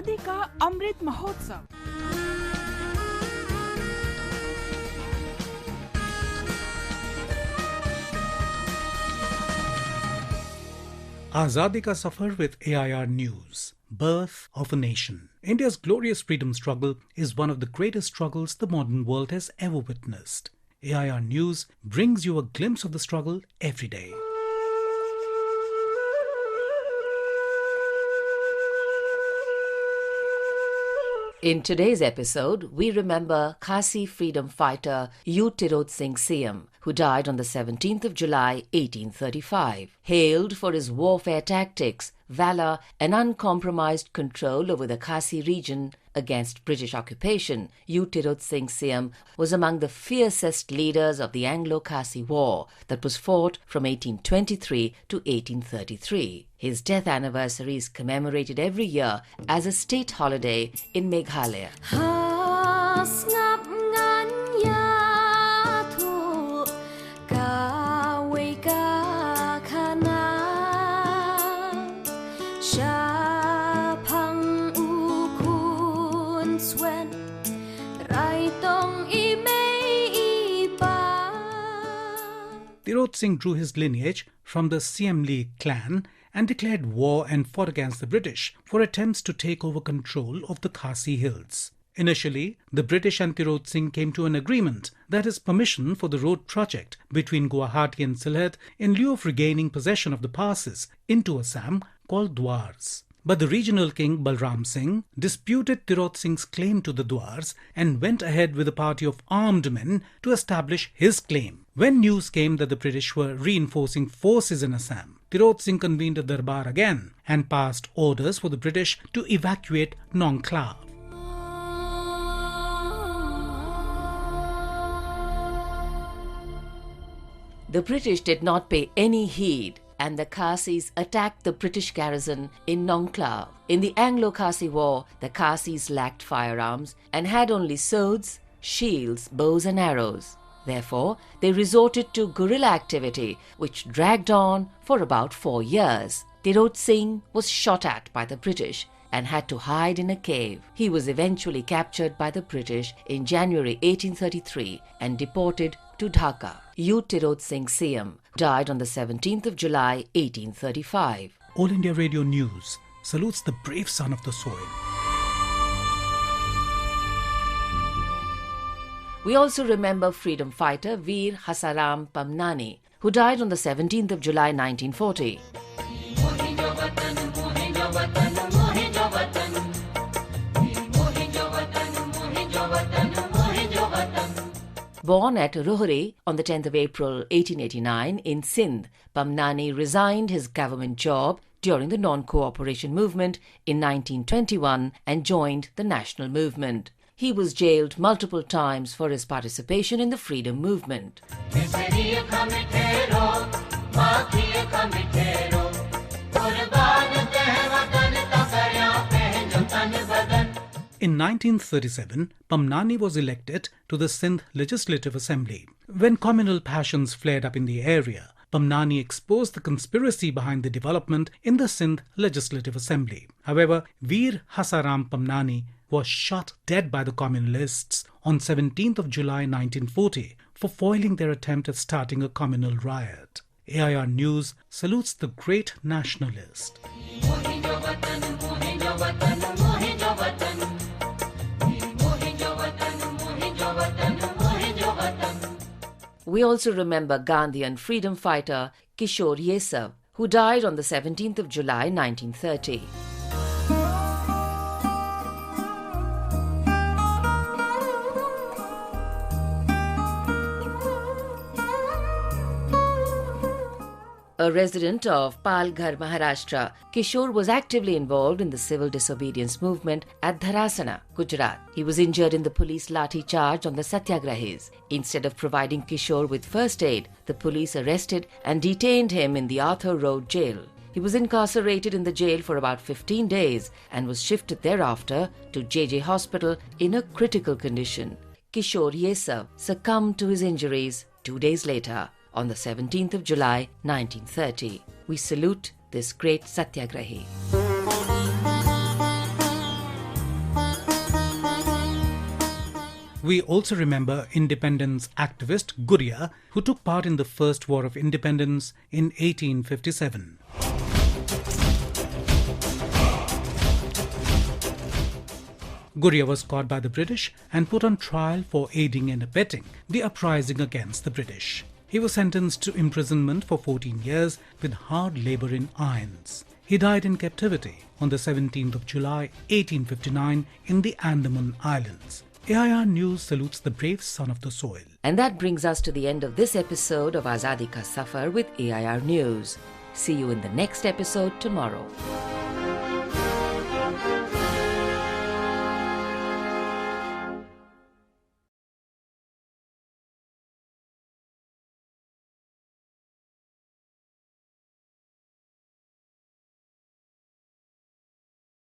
आजादी का Amrit Mahotsav. Azadi Ka Safar with AIR News. Birth of a Nation. India's glorious freedom struggle is one of the greatest struggles the modern world has ever witnessed. AIR News brings you a glimpse of the struggle every day. In today's episode, we remember Khasi freedom fighter U Tirot Sing Syiem, who died on the 17th of July, 1835. Hailed for his warfare tactics, valour and uncompromised control over the Khasi region against British occupation, U Tirot Sing Syiem was among the fiercest leaders of the Anglo-Khasi War that was fought from 1823 to 1833. His death anniversary is commemorated every year as a state holiday in Meghalaya. Tirot Singh drew his lineage from the Syiem clan and declared war and fought against the British for attempts to take over control of the Khasi hills. Initially, the British and Tirot Singh came to an agreement, that is permission for the road project between Guwahati and Sylhet in lieu of regaining possession of the passes into Assam called Dwars. But the regional king Balram Singh disputed Tirot Singh's claim to the Dwars and went ahead with a party of armed men to establish his claim. When news came that the British were reinforcing forces in Assam, Tirot Singh convened a darbar again and passed orders for the British to evacuate Nongklaav. The British did not pay any heed, and the Khasis attacked the British garrison in Nongklaav. In the Anglo-Khasi War, the Khasis lacked firearms and had only swords, shields, bows and arrows. Therefore, they resorted to guerrilla activity, which dragged on for about 4 years. Tirot Singh was shot at by the British and had to hide in a cave. He was eventually captured by the British in January 1833 and deported to Dhaka. U Tirot Sing Syiem died on the 17th of July, 1835. All India Radio News salutes the brave son of the soil. We also remember freedom fighter Veer Hassaram Pamnani, who died on the 17th of July, 1940. Born at Rohri on the 10th of April 1889 in Sindh, Pamnani resigned his government job during the non-cooperation movement in 1921 and joined the national movement. He was jailed multiple times for his participation in the freedom movement. In 1937, Pamnani was elected to the Sindh Legislative Assembly. When communal passions flared up in the area, Pamnani exposed the conspiracy behind the development in the Sindh Legislative Assembly. However, Veer Hassaram Pamnani was shot dead by the communalists on 17th of July 1940 for foiling their attempt at starting a communal riot. AIR News salutes the great nationalist. We also remember Gandhian freedom fighter Kishore Yesav, who died on the 17th of July 1930. A resident of Palghar, Maharashtra, Kishore was actively involved in the civil disobedience movement at Dharasana, Gujarat. He was injured in the police lathi charge on the Satyagrahis. Instead of providing Kishore with first aid, the police arrested and detained him in the Arthur Road jail. He was incarcerated in the jail for about 15 days and was shifted thereafter to JJ Hospital in a critical condition. Kishore Yesav succumbed to his injuries 2 days later, on the 17th of July, 1930. We salute this great Satyagrahi. We also remember independence activist Guria, who took part in the First War of Independence in 1857. Guria was caught by the British and put on trial for aiding and abetting the uprising against the British. He was sentenced to imprisonment for 14 years with hard labour in irons. He died in captivity on the 17th of July 1859 in the Andaman Islands. AIR News salutes the brave son of the soil. And that brings us to the end of this episode of Azadi Ka Safar with AIR News. See you in the next episode tomorrow.